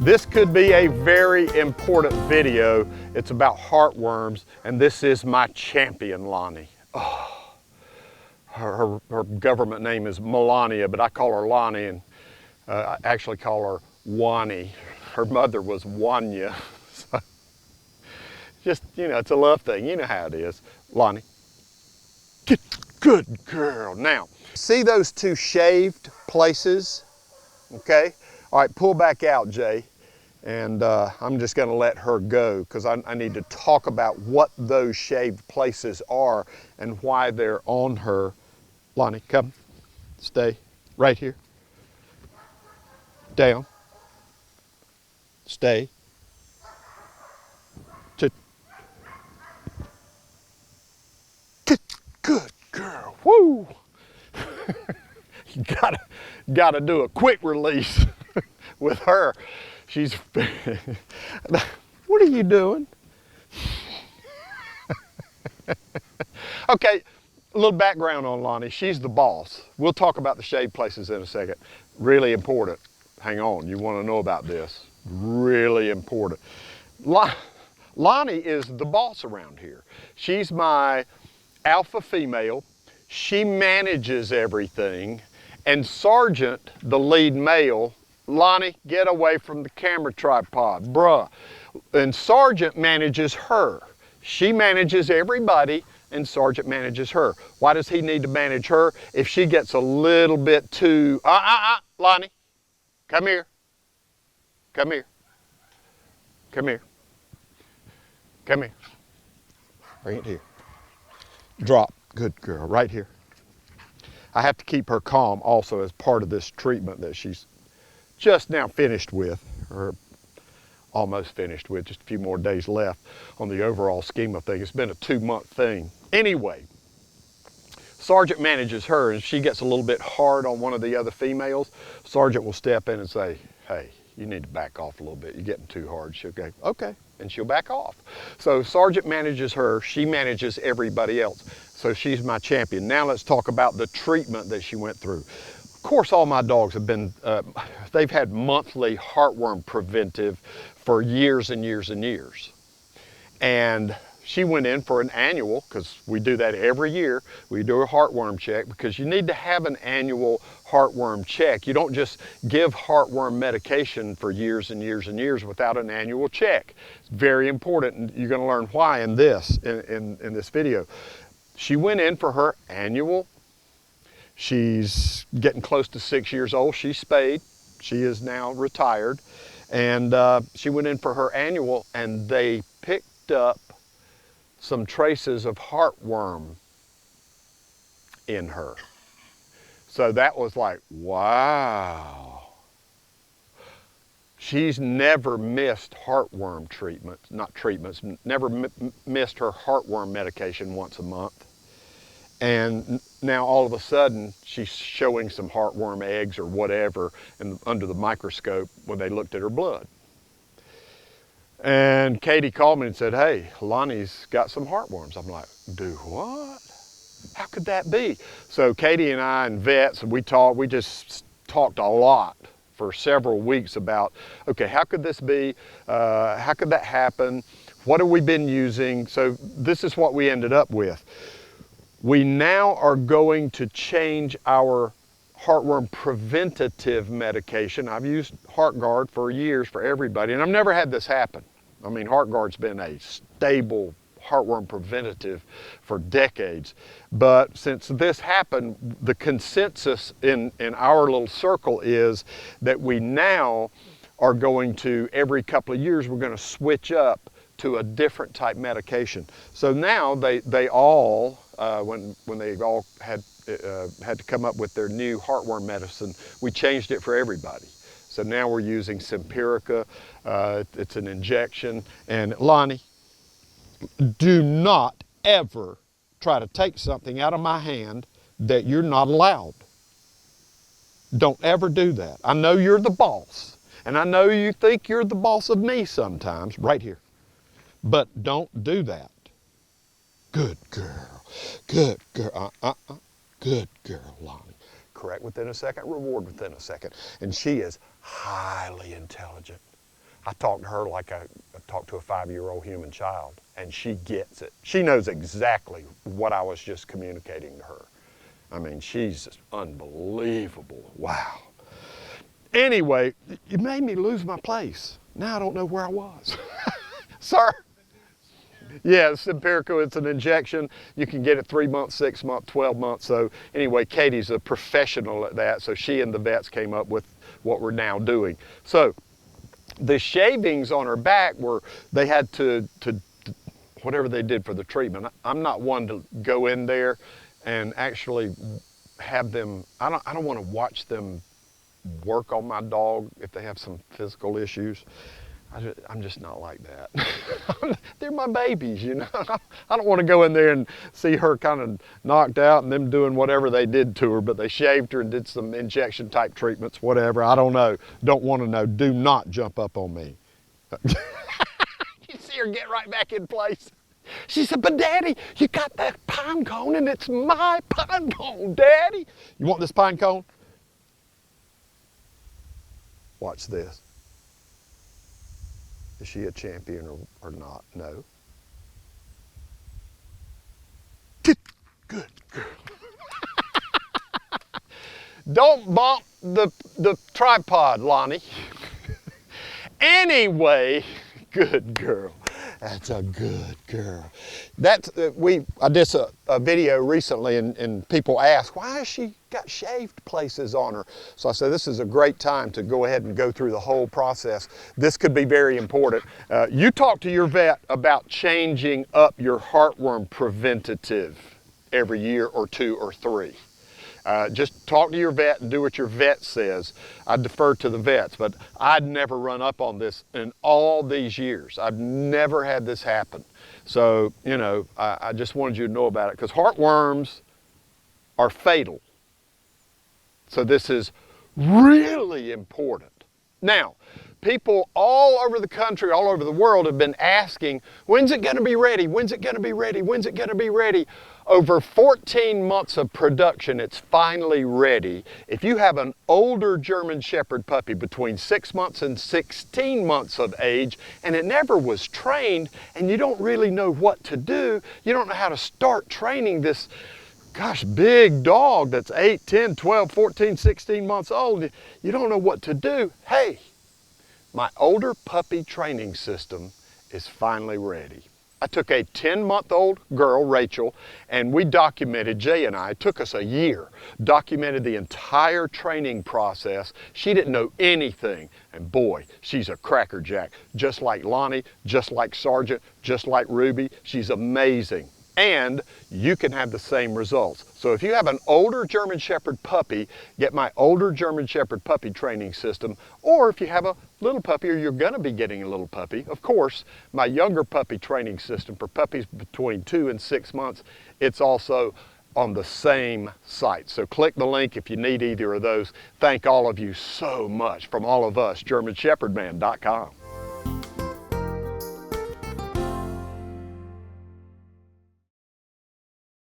This could be a very important video. It's about heartworms, and this is my champion, Lonnie. Oh, her government name is Melania, but I call her Lonnie, and I actually call her Wani. Her mother was Wanya. So just, you know, it's a love thing. You know how it is. Lonnie, good girl. Now, see those two shaved places? Okay. All right, pull back out, Jay. And I'm just gonna let her go because I need to talk about what those shaved places are and why they're on her. Lonnie, come, stay right here. Down, stay. Good girl, woo. You gotta do a quick release with her. She's, what are you doing? Okay, a little background on Lonnie. She's the boss. We'll talk about the shade places in a second. Really important. Hang on, you want to know about this. Really important. Lonnie is the boss around here. She's my alpha female. She manages everything. And Sergeant, the lead male, Lonnie, get away from the camera tripod, bruh. And Sergeant manages her. She manages everybody, and Sergeant manages her. Why does he need to manage her? If she gets a little bit too, Lonnie, come here. Come here. Come here. Come here. Bring it here. Drop. Good girl, right here. I have to keep her calm also as part of this treatment that she's just now finished with, or almost finished with, just a few more days left on the overall scheme of things. It's been a 2-month thing. Anyway, Sergeant manages her, and she gets a little bit hard on one of the other females. Sergeant will step in and say, hey, you need to back off a little bit. You're getting too hard. She'll go, okay, and she'll back off. So Sergeant manages her. She manages everybody else. So she's my champion. Now let's talk about the treatment that she went through. Of course, all my dogs have been, they've had monthly heartworm preventive for years and years and years. And she went in for an annual, because we do that every year. We do a heartworm check because you need to have an annual heartworm check. You don't just give heartworm medication for years and years and years without an annual check. It's very important, and you're going to learn why in this, in this video. She went in for her annual. She's getting close to 6 years old. She's spayed. She is now retired. And she went in for her annual, and they picked up some traces of heartworm in her. So that was like, wow. She's never missed heartworm treatments, not treatments, never missed her heartworm medication once a month. And now all of a sudden, she's showing some heartworm eggs or whatever under the microscope when they looked at her blood. And Katie called me and said, hey, Lonnie's got some heartworms. I'm like, do what? How could that be? So Katie and I and vets, we just talked a lot for several weeks about, okay, how could this be? How could that happen? What have we been using? So this is what we ended up with. We now are going to change our heartworm preventative medication. I've used HeartGuard for years for everybody, and I've never had this happen. I mean, HeartGuard's been a stable heartworm preventative for decades. But since this happened, the consensus in our little circle is that we now are going to, every couple of years, we're going to switch up to a different type medication. So now they all, when they all had to come up with their new heartworm medicine, we changed it for everybody. So now we're using Simparica. It's an injection. And Lonnie, do not ever try to take something out of my hand that you're not allowed. Don't ever do that. I know you're the boss, and I know you think you're the boss of me sometimes, right here. But don't do that. Good girl. Good girl. Good girl, Lonnie. Correct within a second, reward within a second. And she is highly intelligent. I talk to her like I talk to a 5-year-old human child, and she gets it. She knows exactly what I was just communicating to her. I mean, she's just unbelievable. Wow. Anyway, it made me lose my place. Now I don't know where I was. Sir? Yeah, it's empirical. It's an injection. You can get it 3 months, 6 months, 12 months. So anyway, Katie's a professional at that. So she and the vets came up with what we're now doing. So the shavings on her back were, they had to whatever they did for the treatment. I'm not one to go in there and actually have them, I don't want to watch them work on my dog if they have some physical issues. I'm just not like that. They're my babies, you know. I don't want to go in there and see her kind of knocked out and them doing whatever they did to her, but they shaved her and did some injection type treatments, whatever. I don't know. Don't want to know. Do not jump up on me. You see her get right back in place. She said, but Daddy, you got that pine cone and it's my pine cone, Daddy. You want this pine cone? Watch this. Is she a champion or not? No. Good girl. Don't bump the tripod, Lonnie. Anyway, good girl. That's a good girl. That's I did a video recently and people ask, why has she got shaved places on her? So I said, this is a great time to go ahead and go through the whole process. This could be very important. You talk to your vet about changing up your heartworm preventative every year or 2 or 3. Just talk to your vet and do what your vet says. I defer to the vets, but I'd never run up on this in all these years. I've never had this happen. So, you know, I just wanted you to know about it because heartworms are fatal. So this is really important. Now, people all over the country, all over the world have been asking, when's it going to be ready? When's it going to be ready? When's it going to be ready? Over 14 months of production, it's finally ready. If you have an older German Shepherd puppy between 6 months and 16 months of age, and it never was trained, and you don't really know what to do, you don't know how to start training this, gosh, big dog that's 8, 10, 12, 14, 16 months old, you don't know what to do. Hey, my older puppy training system is finally ready. I took a 10-month-old girl, Rachel, and we documented, Jay and I, it took us a year, documented the entire training process. She didn't know anything, and boy, she's a crackerjack. Just like Lonnie, just like Sergeant, just like Ruby, she's amazing. And you can have the same results. So if you have an older German Shepherd puppy, get my older German Shepherd puppy training system, or if you have a little puppy or you're gonna be getting a little puppy, of course, my younger puppy training system for puppies between 2 and 6 months, it's also on the same site. So click the link if you need either of those. Thank all of you so much from all of us, GermanShepherdman.com.